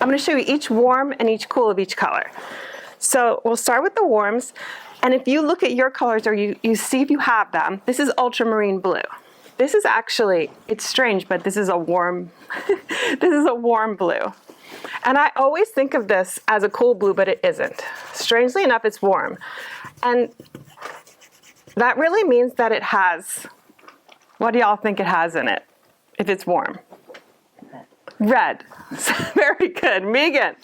I'm going to show you each warm and each cool of each color. So we'll start with the warms. And if you look at your colors or you see if you have them, this is ultramarine blue. This is actually, it's strange, but this is a warm, this is a warm blue. And I always think of this as a cool blue, but it isn't. Strangely enough, it's warm. And that really means that it has, what do y'all think it has in it if it's warm? Red. Very good. Megan,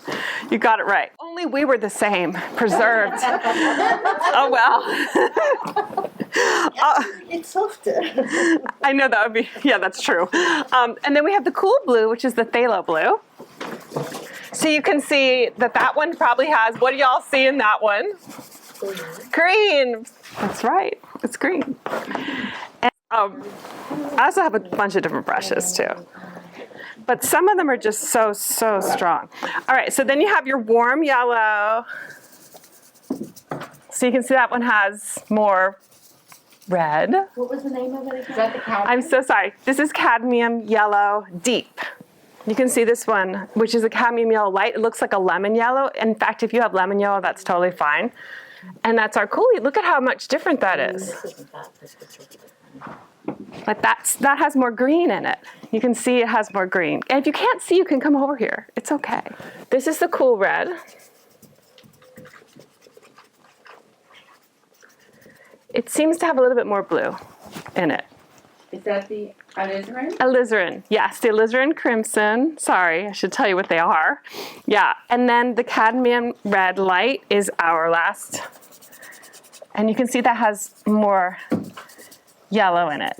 you got it right. Only we were the same, preserved. Oh, well. It's softer. I know that would be, yeah, that's true. And then we have the cool blue, which is the phthalo blue. So you can see that that one probably has, what do y'all see in that one? Green. That's right. It's green. And, I also have a bunch of different brushes too. But some of them are just so strong. All right, so then you have your warm yellow. So you can see that one has more red. What was the name of it again? Is that the cadmium? I'm so sorry. This is cadmium yellow deep. You can see this one, which is a cadmium yellow light. It looks like a lemon yellow. In fact, if you have lemon yellow, that's totally fine. And that's our coolie. Look at how much different that is. But that has more green in it. You can see it has more green. And if you can't see, you can come over here. It's okay. This is the cool red. It seems to have a little bit more blue in it. Is that the alizarin? Alizarin, yes, the alizarin crimson. Sorry, I should tell you what they are. Yeah, and then the cadmium red light is our last. And you can see that has more yellow in it.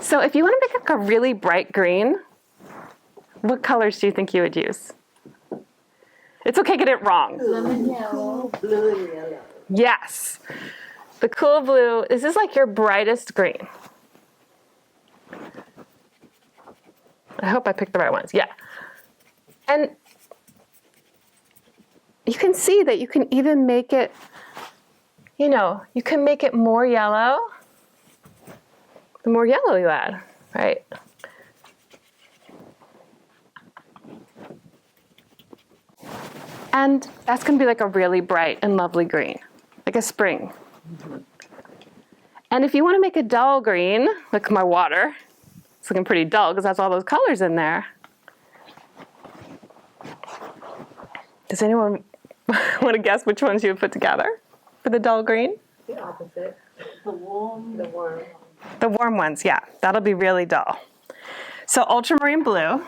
So if you want to make like a really bright green, what colors do you think you would use? It's okay, get it wrong. Lemon yellow. Blue and yellow. Yes. The cool blue, this is like your brightest green. I hope I picked the right ones, yeah. And you can see that you can even make it, you know, you can make it more yellow. The more yellow you add, right? And that's going to be like a really bright and lovely green, like a spring. And if you want to make a dull green, like my water, it's looking pretty dull because that's all those colors in there. Does anyone want to guess which ones you would put together for the dull green? The opposite. The warm. The warm. The warm ones, yeah. That'll be really dull. So ultramarine blue.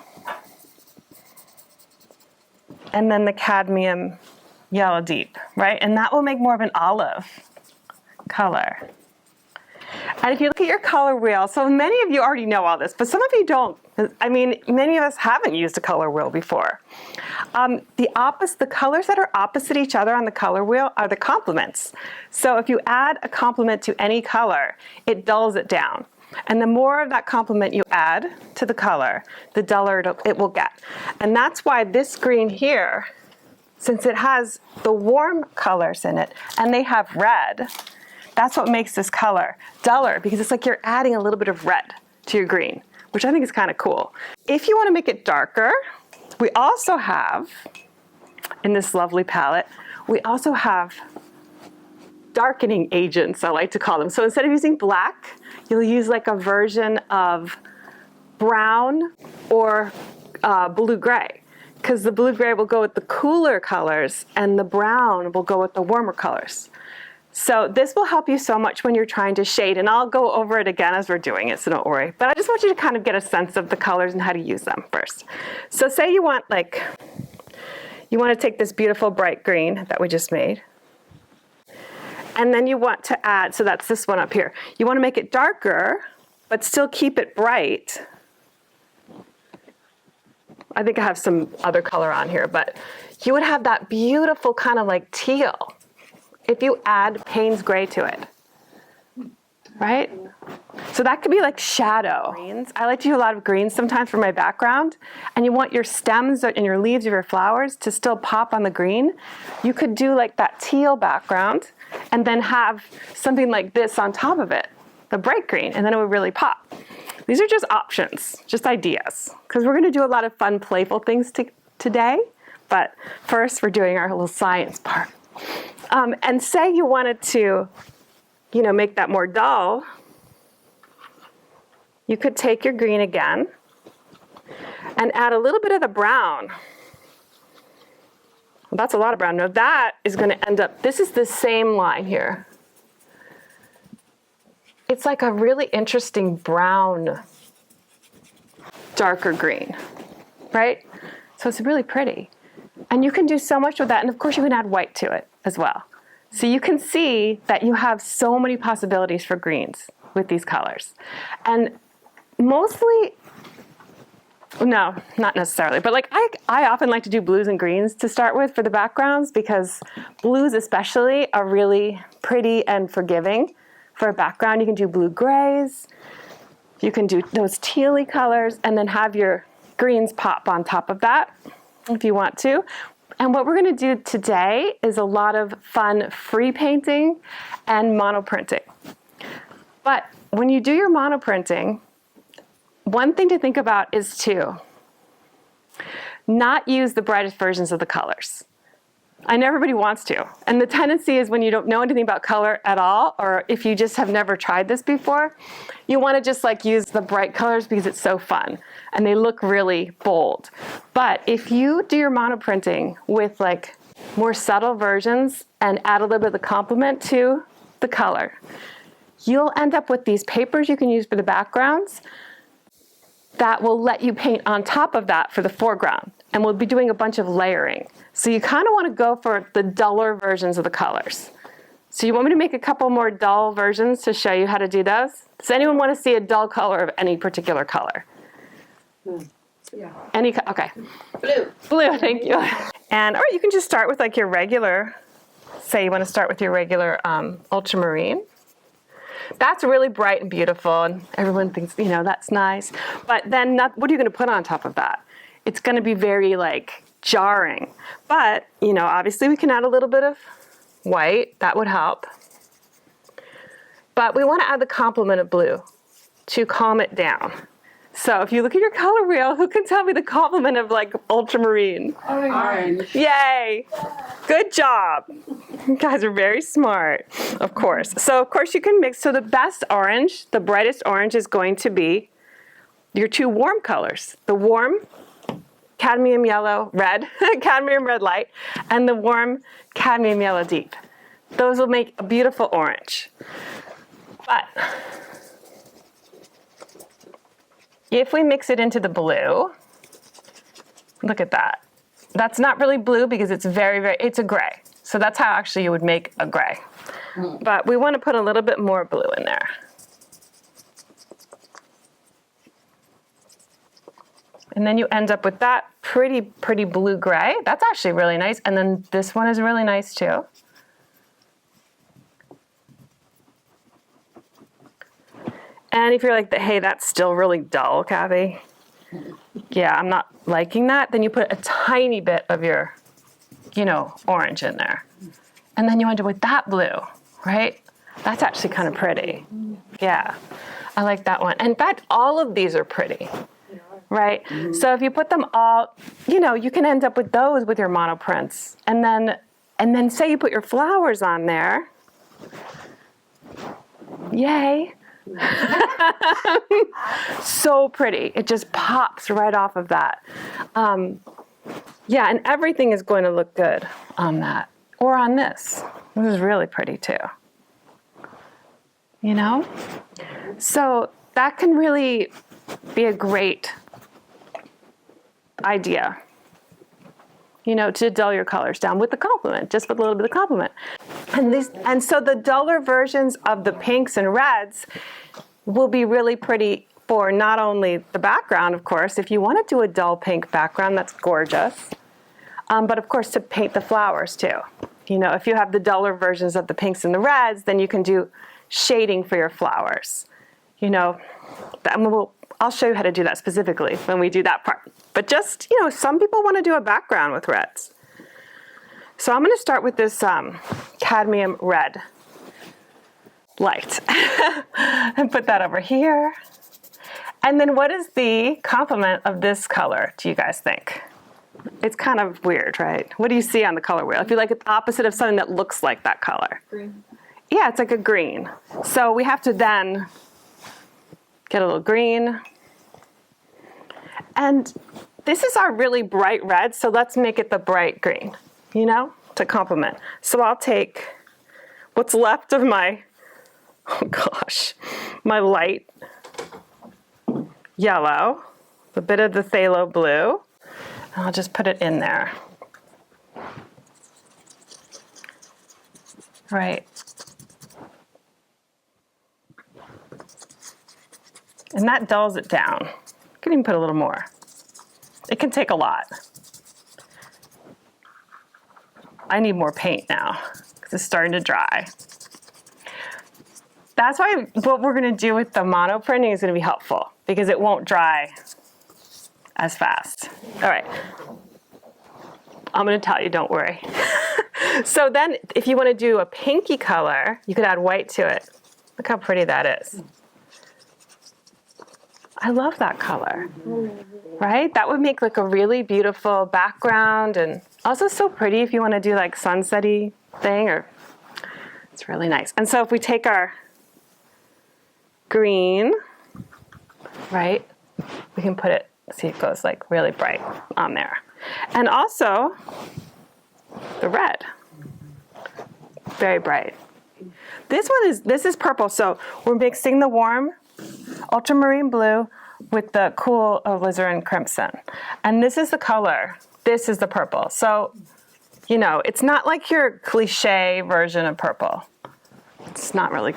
And then the cadmium yellow deep, right? And that will make more of an olive color. And if you look at your color wheel, so many of you already know all this, but some of you don't. I mean, many of us haven't used a color wheel before. The colors that are opposite each other on the color wheel are the complements. So if you add a complement to any color, it dulls it down. And the more of that complement you add to the color, the duller it will get. And that's why this green here, since it has the warm colors in it, and they have red, that's what makes this color duller, because it's like you're adding a little bit of red to your green, which I think is kind of cool. If you want to make it darker, we also have, in this lovely palette, we also have darkening agents, I like to call them. So instead of using black, you'll use like a version of brown or blue-gray, because the blue-gray will go with the cooler colors and the brown will go with the warmer colors. So this will help you so much when you're trying to shade, and I'll go over it again as we're doing it, so don't worry. But I just want you to kind of get a sense of the colors and how to use them first. So say you want to take this beautiful bright green that we just made, and then you want to add, so that's this one up here. You want to make it darker, but still keep it bright. I think I have some other color on here, but you would have that beautiful kind of like teal if you add Payne's gray to it, right? So that could be like shadow. Greens. I like to do a lot of greens sometimes for my background, and you want your stems and your leaves of your flowers to still pop on the green. You could do like that teal background and then have something like this on top of it, the bright green, and then it would really pop. These are just options, just ideas, because we're going to do a lot of fun, playful things today, But first, we're doing our little science part. And say you wanted to, make that more dull. You could take your green again and add a little bit of the brown. Well, that's a lot of brown. Now that is going to end up, this is the same line here. It's like a really interesting brown, darker green, right? So it's really pretty. And you can do so much with that. And of course you can add white to it as well. So you can see that you have so many possibilities for greens with these colors. And mostly, no, not necessarily, but like I often like to do blues and greens to start with for the backgrounds, because blues especially are really pretty and forgiving for a background. You can do blue grays, you can do those tealy colors, and then have your greens pop on top of that if you want to. And what we're going to do today is a lot of fun free painting and monoprinting. But when you do your monoprinting, one thing to think about is to not use the brightest versions of the colors. I know everybody wants to. And the tendency is when you don't know anything about color at all, or if you just have never tried this before, you want to just like use the bright colors because it's so fun and they look really bold. But if you do your monoprinting with like more subtle versions and add a little bit of the complement to the color, you'll end up with these papers you can use for the backgrounds that will let you paint on top of that for the foreground. And we'll be doing a bunch of layering. So you kind of want to go for the duller versions of the colors. So you want me to make a couple more dull versions to show you how to do those? Does anyone want to see a dull color of any particular color? Yeah. Okay. Blue. Blue, thank you. And all right, you can just start with like your regular, say you want to start with your regular ultramarine. That's really bright and beautiful, and everyone thinks, that's nice. But then what are you going to put on top of that? It's going to be very like jarring. But, obviously we can add a little bit of white. That would help. But we want to add the complement of blue to calm it down. So if you look at your color wheel, who can tell me the complement of like ultramarine? Orange. Yay! Good job. You guys are very smart, of course. So of course you can mix. So the best orange, the brightest orange is going to be your two warm colors. The warm cadmium yellow red, cadmium red light, and the warm cadmium yellow deep. Those will make a beautiful orange. But if we mix it into the blue, look at that. That's not really blue because it's it's a gray. So that's how actually you would make a gray. But we want to put a little bit more blue in there. And then you end up with that pretty blue gray. That's actually really nice. And then this one is really nice too. And if you're like, hey, that's still really dull, Cathy. Yeah, I'm not liking that. Then you put a tiny bit of your, orange in there. And then you end up with that blue, right? That's actually kind of pretty. Yeah, I like that one. In fact, all of these are pretty, right? Mm-hmm. So if you put them all, you can end up with those with your monoprints. And then say you put your flowers on there. Yay. So pretty. It just pops right off of that. Yeah, and everything is going to look good on that. Or on this. This is really pretty too. So that can really be a great idea. To dull your colors down with the complement, just with a little bit of complement. And so the duller versions of the pinks and reds will be really pretty for not only the background, of course. If you want to do a dull pink background, that's gorgeous. But of course, to paint the flowers too. If you have the duller versions of the pinks and the reds, then you can do shading for your flowers. I'll show you how to do that specifically when we do that part. But just, some people want to do a background with reds. So I'm going to start with this cadmium red light and put that over here. And then what is the complement of this color, do you guys think? It's kind of weird, right? What do you see on the color wheel? If you like the opposite of something that looks like that color. Green. Yeah, it's like a green. So we have to then get a little green. And this is our really bright red, so let's make it the bright green, you know, to complement. So I'll take what's left of my, oh gosh, my light yellow, a bit of the phthalo blue, and I'll just put it in there. Right. And that dulls it down. You can even put a little more. It can take a lot. I need more paint now because it's starting to dry. That's why what we're going to do with the mono printing is going to be helpful because it won't dry as fast. All right. I'm going to tell you, don't worry. So then if you want to do a pinky color, you could add white to it. Look how pretty that is. I love that color, right? That would make like a really beautiful background and also so pretty if you want to do like sunset-y thing, or it's really nice. And so if we take our green, right, we can put it, see it goes like really bright on there. And also the red, very bright. This is purple, so we're mixing the warm ultramarine blue with the cool alizarin crimson. And this is the color. This is the purple. So, you know, it's not like your cliche version of purple. It's not really.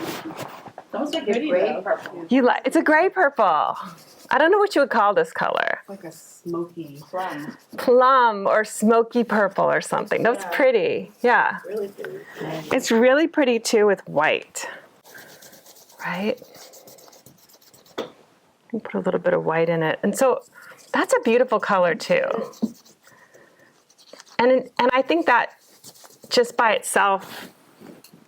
Those are pretty gray purple. It's a gray purple. I don't know what you would call this color. Like a smoky plum. Plum or smoky purple or something. That's pretty. Yeah. Really pretty. It's really pretty too with white. Right? And put a little bit of white in it. And so that's a beautiful color too. And I think that just by itself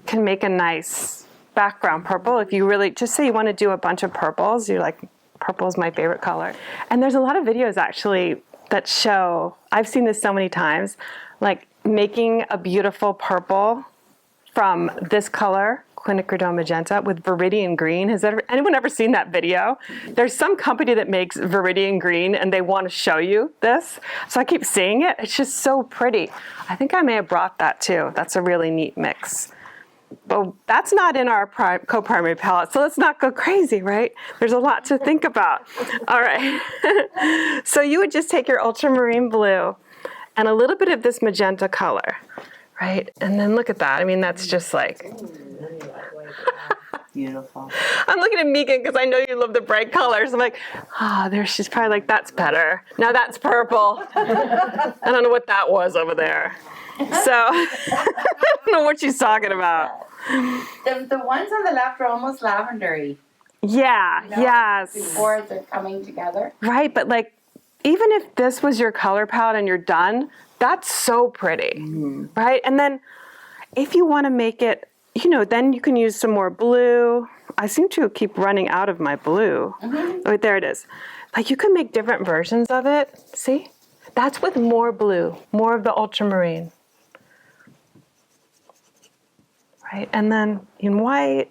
can make a nice background purple. If you really, just say you want to do a bunch of purples, you're like, purple is my favorite color. And there's a lot of videos actually that show, I've seen this so many times, like making a beautiful purple from this color, quinacridone magenta, with viridian green. Has anyone ever seen that video? There's some company that makes viridian green and they want to show you this. So I keep seeing it. It's just so pretty. I think I may have brought that too. That's a really neat mix. But that's not in our co-primary palette, so let's not go crazy, right? There's a lot to think about. All right. So you would just take your ultramarine blue and a little bit of this magenta color, right? And then look at that. I mean, that's just like... Beautiful. I'm looking at Megan because I know you love the bright colors. I'm like, there she's probably like, that's better. Now that's purple. I don't know what that was over there. So I don't know what she's talking about. The ones on the left are almost lavendery. Yeah, You know, yes. Before they're coming together. Right, but like, even if this was your color palette and you're done, that's so pretty, right? And then if you want to make it, you know, then you can use some more blue. I seem to keep running out of my blue. Oh, there it is. Like you can make different versions of it. See? That's with more blue, more of the ultramarine. Right? And then in white.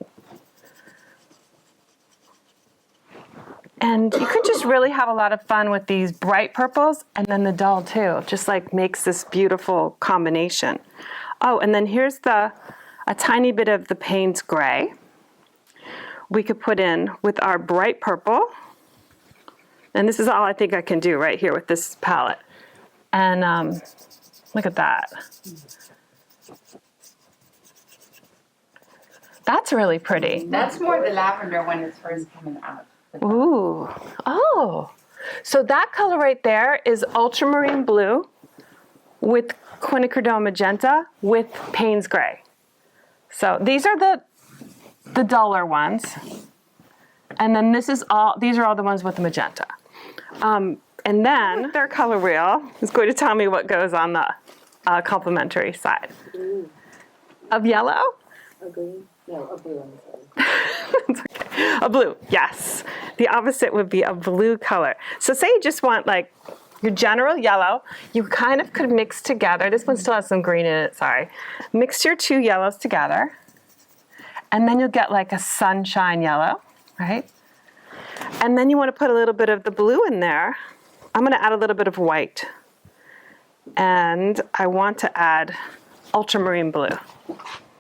And you can just really have a lot of fun with these bright purples and then the dull too. Just like makes this beautiful combination. Oh, and then here's a tiny bit of the Payne's gray. We could put in with our bright purple. And this is all I think I can do right here with this palette. And look at that. That's really pretty. That's more the lavender when it's first coming out. Ooh, oh. So that color right there is ultramarine blue with quinacridone magenta with Payne's gray. So these are the duller ones. And then these are all the ones with the magenta. And then their color wheel is going to tell me what goes on the complementary side. Of yellow? A green? No, a blue. It's okay. A blue, yes. The opposite would be a blue color. So say you just want like your general yellow, you kind of could mix together. This one still has some green in it, sorry. Mix your two yellows together, and then you'll get like a sunshine yellow, right? And then you want to put a little bit of the blue in there. I'm going to add a little bit of white. And I want to add ultramarine blue.